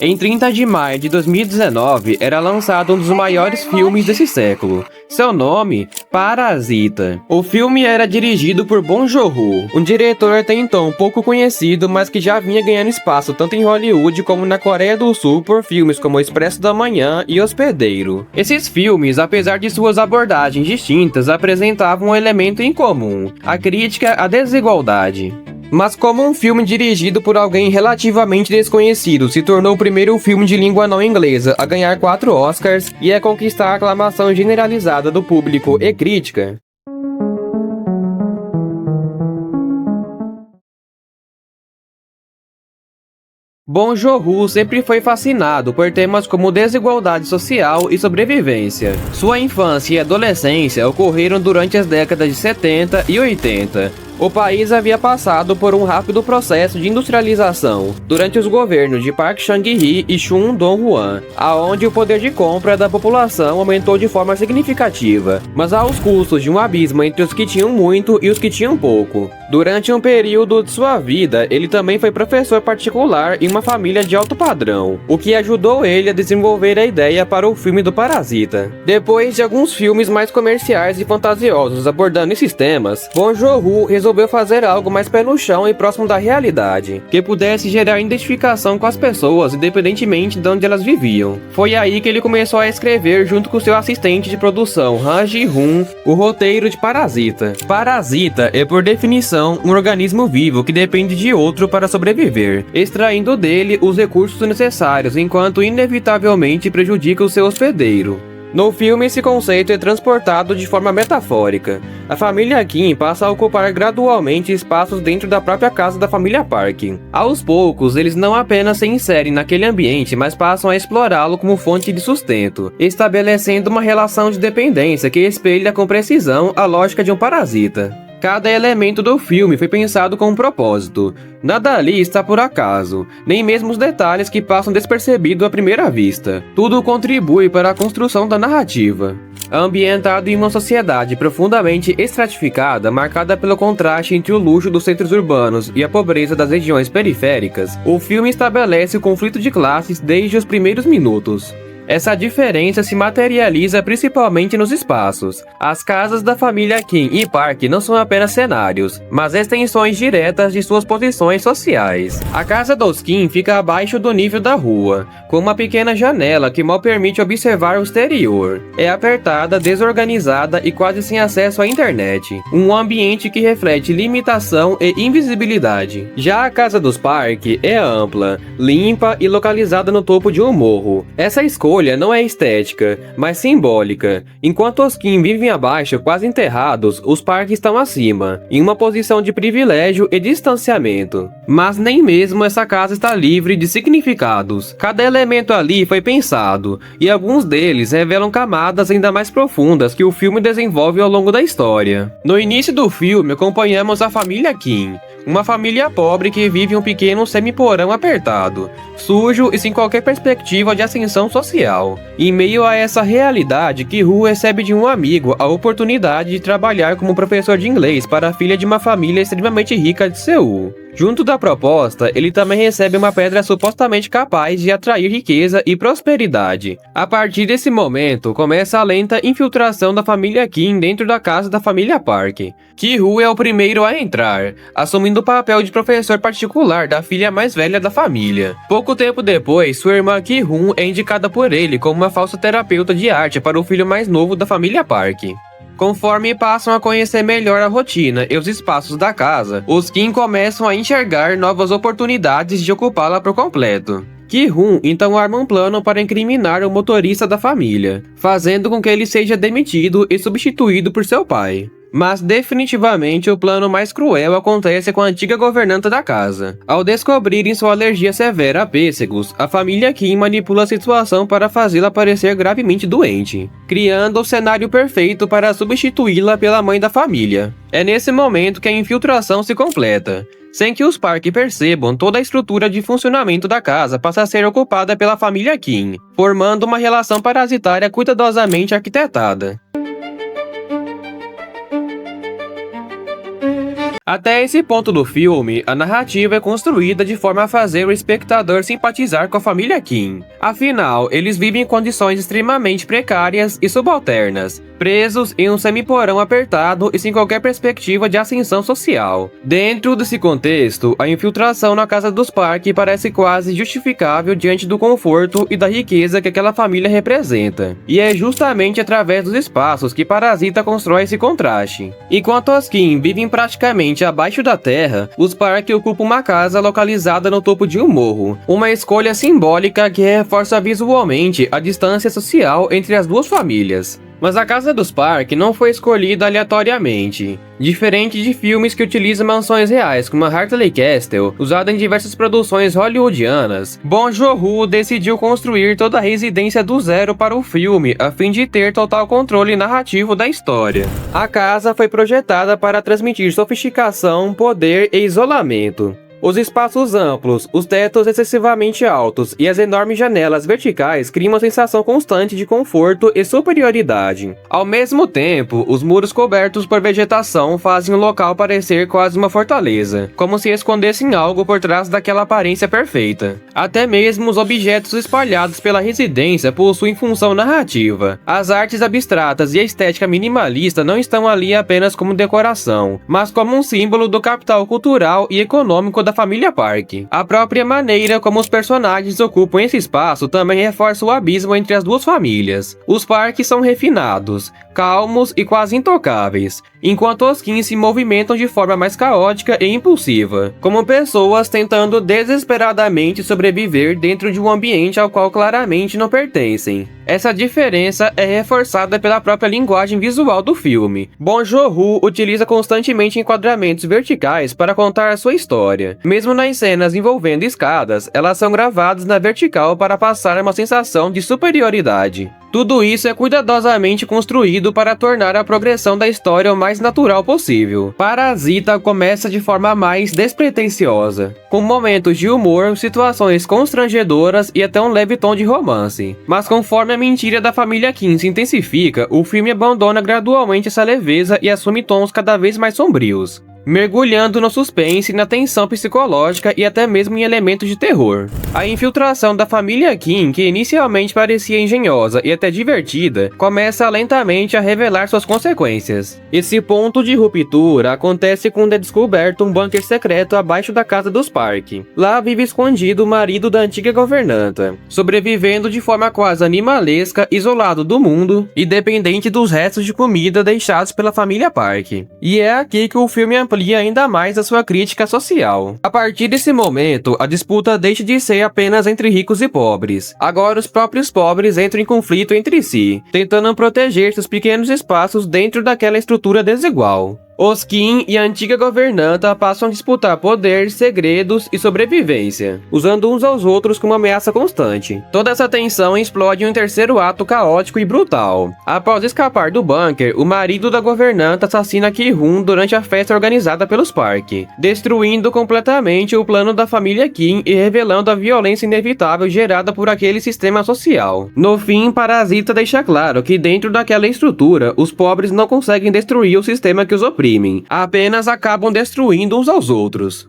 Em 30 de maio de 2019, era lançado um dos maiores filmes desse século. Seu nome, Parasita. O filme era dirigido por Bong Joon-ho, um diretor até então pouco conhecido, mas que já vinha ganhando espaço tanto em Hollywood como na Coreia do Sul por filmes como Expresso da Manhã e Hospedeiro. Esses filmes, apesar de suas abordagens distintas, apresentavam um elemento em comum: a crítica à desigualdade. Mas como um filme dirigido por alguém relativamente desconhecido se tornou o primeiro filme de língua não inglesa a ganhar 4 Oscars e a conquistar a aclamação generalizada do público e crítica, Bong Joon-ho sempre foi fascinado por temas como desigualdade social e sobrevivência. Sua infância e adolescência ocorreram durante as décadas de 70 e 80. O país havia passado por um rápido processo de industrialização durante os governos de Park Chung-hee e Chun Dong-hwan, aonde o poder de compra da população aumentou de forma significativa, mas aos custos de um abismo entre os que tinham muito e os que tinham pouco. Durante um período de sua vida, ele também foi professor particular em uma família de alto padrão, o que ajudou ele a desenvolver a ideia para o filme do Parasita. Depois de alguns filmes mais comerciais e fantasiosos abordando esses temas, Bong Joon-ho resolveu fazer algo mais pé no chão e próximo da realidade, que pudesse gerar identificação com as pessoas, independentemente de onde elas viviam. Foi aí que ele começou a escrever, junto com seu assistente de produção, Han Ji-hoon, o roteiro de Parasita. Parasita é, por definição, um organismo vivo que depende de outro para sobreviver, extraindo dele os recursos necessários, enquanto inevitavelmente prejudica o seu hospedeiro. No filme, esse conceito é transportado de forma metafórica. A família Kim passa a ocupar gradualmente espaços dentro da própria casa da família Park. Aos poucos, eles não apenas se inserem naquele ambiente, mas passam a explorá-lo como fonte de sustento, estabelecendo uma relação de dependência que espelha com precisão a lógica de um parasita. Cada elemento do filme foi pensado com um propósito. Nada ali está por acaso, nem mesmo os detalhes que passam despercebidos à primeira vista. Tudo contribui para a construção da narrativa. Ambientado em uma sociedade profundamente estratificada, marcada pelo contraste entre o luxo dos centros urbanos e a pobreza das regiões periféricas, o filme estabelece o conflito de classes desde os primeiros minutos. Essa diferença se materializa principalmente nos espaços. As casas da família Kim e Park não são apenas cenários, mas extensões diretas de suas posições sociais. A casa dos Kim fica abaixo do nível da rua, com uma pequena janela que mal permite observar o exterior. É apertada, desorganizada e quase sem acesso à internet. Um ambiente que reflete limitação e invisibilidade. Já a casa dos Park é ampla, limpa e localizada no topo de um morro. Essa escolha não é estética, mas simbólica. Enquanto os Kim vivem abaixo, quase enterrados, os Park estão acima, em uma posição de privilégio e distanciamento. Mas nem mesmo essa casa está livre de significados. Cada elemento ali foi pensado, e alguns deles revelam camadas ainda mais profundas que o filme desenvolve ao longo da história. No início do filme, acompanhamos a família Kim, uma família pobre que vive em um pequeno semi-porão apertado, sujo e sem qualquer perspectiva de ascensão social. Em meio a essa realidade, Ki-woo recebe de um amigo a oportunidade de trabalhar como professor de inglês para a filha de uma família extremamente rica de Seul. Junto da proposta, ele também recebe uma pedra supostamente capaz de atrair riqueza e prosperidade. A partir desse momento, começa a lenta infiltração da família Kim dentro da casa da família Park. Ki-woo é o primeiro a entrar, assumindo o papel de professor particular da filha mais velha da família. Pouco tempo depois, sua irmã Ki-hoon é indicada por ele como uma falsa terapeuta de arte para o filho mais novo da família Park. Conforme passam a conhecer melhor a rotina e os espaços da casa, os Kim começam a enxergar novas oportunidades de ocupá-la por completo. Ki-hoon então arma um plano para incriminar o motorista da família, fazendo com que ele seja demitido e substituído por seu pai. Mas definitivamente o plano mais cruel acontece com a antiga governanta da casa. Ao descobrirem sua alergia severa a pêssegos, a família Kim manipula a situação para fazê-la parecer gravemente doente, criando o cenário perfeito para substituí-la pela mãe da família. É nesse momento que a infiltração se completa. Sem que os Park percebam, toda a estrutura de funcionamento da casa passa a ser ocupada pela família Kim, formando uma relação parasitária cuidadosamente arquitetada. Até esse ponto do filme, a narrativa é construída de forma a fazer o espectador simpatizar com a família Kim. Afinal, eles vivem em condições extremamente precárias e subalternas, presos em um semiporão apertado e sem qualquer perspectiva de ascensão social. Dentro desse contexto, a infiltração na casa dos Park parece quase justificável diante do conforto e da riqueza que aquela família representa. E é justamente através dos espaços que Parasita constrói esse contraste. Enquanto os Kim vivem praticamente abaixo da terra, os Park ocupam uma casa localizada no topo de um morro, uma escolha simbólica que reforça visualmente a distância social entre as duas famílias. Mas a casa dos Park não foi escolhida aleatoriamente. Diferente de filmes que utilizam mansões reais como a Hartley Castle, usada em diversas produções hollywoodianas, Bong Joon-ho decidiu construir toda a residência do zero para o filme, a fim de ter total controle narrativo da história. A casa foi projetada para transmitir sofisticação, poder e isolamento. Os espaços amplos, os tetos excessivamente altos e as enormes janelas verticais criam uma sensação constante de conforto e superioridade. Ao mesmo tempo, os muros cobertos por vegetação fazem o local parecer quase uma fortaleza, como se escondessem algo por trás daquela aparência perfeita. Até mesmo os objetos espalhados pela residência possuem função narrativa. As artes abstratas e a estética minimalista não estão ali apenas como decoração, mas como um símbolo do capital cultural e econômico da família Park. A própria maneira como os personagens ocupam esse espaço também reforça o abismo entre as duas famílias. Os Park são refinados, calmos e quase intocáveis, enquanto os Kim se movimentam de forma mais caótica e impulsiva, como pessoas tentando desesperadamente sobreviver dentro de um ambiente ao qual claramente não pertencem. Essa diferença é reforçada pela própria linguagem visual do filme. Bong Joon-ho utiliza constantemente enquadramentos verticais para contar a sua história. Mesmo nas cenas envolvendo escadas, elas são gravadas na vertical para passar uma sensação de superioridade. Tudo isso é cuidadosamente construído para tornar a progressão da história o mais natural possível. Parasita começa de forma mais despretensiosa, com momentos de humor, situações constrangedoras e até um leve tom de romance. Mas conforme a mentira da família Kim se intensifica, o filme abandona gradualmente essa leveza e assume tons cada vez mais sombrios, mergulhando no suspense, na tensão psicológica e até mesmo em elementos de terror. A infiltração da família Kim, que inicialmente parecia engenhosa e até divertida, começa lentamente a revelar suas consequências. Esse ponto de ruptura acontece quando é descoberto um bunker secreto abaixo da casa dos Park. Lá vive escondido o marido da antiga governanta, sobrevivendo de forma quase animalesca, isolado do mundo e dependente dos restos de comida deixados pela família Park. E é aqui que o filme amplia ainda mais a sua crítica social. A partir desse momento, a disputa deixa de ser apenas entre ricos e pobres. Agora os próprios pobres entram em conflito entre si, tentando proteger seus pequenos espaços dentro daquela estrutura desigual. Os Kim e a antiga governanta passam a disputar poder, segredos e sobrevivência, usando uns aos outros como ameaça constante. Toda essa tensão explode em um terceiro ato caótico e brutal. Após escapar do bunker, o marido da governanta assassina Ki-hoon durante a festa organizada pelos Park, destruindo completamente o plano da família Kim e revelando a violência inevitável gerada por aquele sistema social. No fim, Parasita deixa claro que dentro daquela estrutura, os pobres não conseguem destruir o sistema que os oprime, apenas acabam destruindo uns aos outros.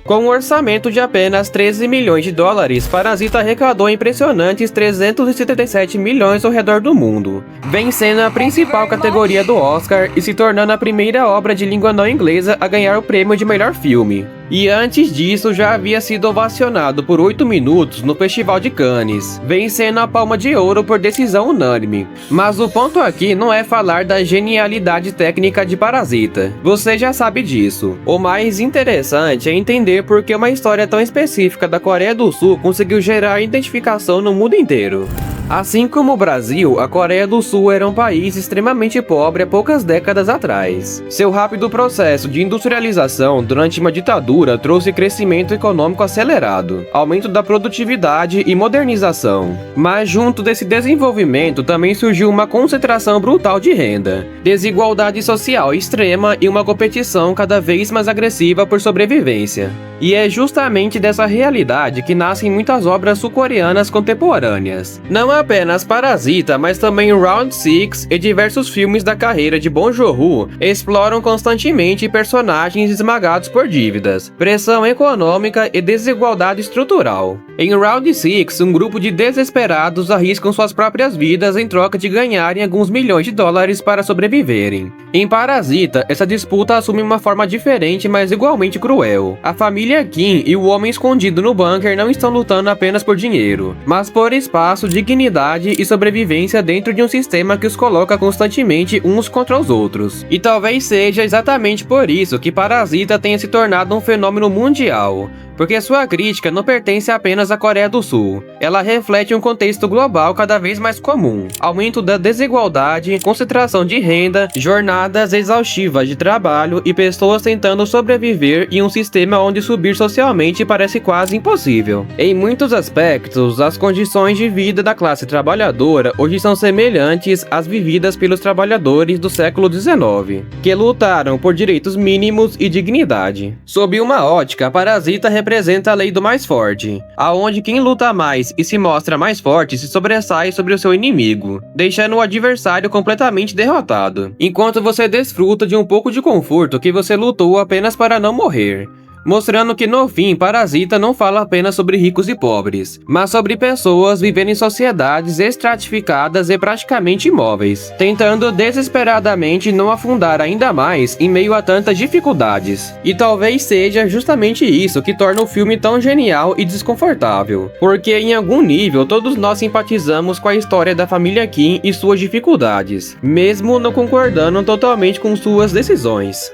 Com um orçamento de apenas 13 milhões de dólares, Parasita arrecadou impressionantes 377 milhões ao redor do mundo, vencendo a principal categoria do Oscar e se tornando a primeira obra de língua não inglesa a ganhar o prêmio de melhor filme. E antes disso já havia sido ovacionado por 8 minutos no Festival de Cannes, vencendo a Palma de Ouro por decisão unânime. Mas o ponto aqui não é falar da genialidade técnica de Parasita, você já sabe disso. O mais interessante é entender por que uma história tão específica da Coreia do Sul conseguiu gerar identificação no mundo inteiro. Assim como o Brasil, a Coreia do Sul era um país extremamente pobre há poucas décadas atrás. Seu rápido processo de industrialização durante uma ditadura trouxe crescimento econômico acelerado, aumento da produtividade e modernização. Mas junto desse desenvolvimento também surgiu uma concentração brutal de renda, desigualdade social extrema e uma competição cada vez mais agressiva por sobrevivência. E é justamente dessa realidade que nascem muitas obras sul-coreanas contemporâneas. Não apenas Parasita, mas também Round Six e diversos filmes da carreira de Bong Joon-ho exploram constantemente personagens esmagados por dívidas, pressão econômica e desigualdade estrutural. Em Round Six, um grupo de desesperados arriscam suas próprias vidas em troca de ganharem alguns milhões de dólares para sobreviverem. Em Parasita, essa disputa assume uma forma diferente, mas igualmente cruel. A família Kim e o homem escondido no bunker não estão lutando apenas por dinheiro, mas por espaço, dignidade e sobrevivência dentro de um sistema que os coloca constantemente uns contra os outros. E talvez seja exatamente por isso que Parasita tenha se tornado um fenômeno mundial, porque sua crítica não pertence apenas à Coreia do Sul. Ela reflete um contexto global cada vez mais comum: aumento da desigualdade, concentração de renda, jornadas exaustivas de trabalho e pessoas tentando sobreviver em um sistema onde subir socialmente parece quase impossível. Em muitos aspectos, as condições de vida da classe trabalhadora hoje são semelhantes às vividas pelos trabalhadores do século XIX, que lutaram por direitos mínimos e dignidade. Sob uma ótica, Parasita representa a lei do mais forte, aonde quem luta mais e se mostra mais forte se sobressai sobre o seu inimigo, deixando o adversário completamente derrotado, enquanto você desfruta de um pouco de conforto que você lutou apenas para não morrer. Mostrando que no fim, Parasita não fala apenas sobre ricos e pobres, mas sobre pessoas vivendo em sociedades estratificadas e praticamente imóveis, tentando desesperadamente não afundar ainda mais em meio a tantas dificuldades. E talvez seja justamente isso que torna o filme tão genial e desconfortável, porque em algum nível todos nós simpatizamos com a história da família Kim e suas dificuldades, mesmo não concordando totalmente com suas decisões.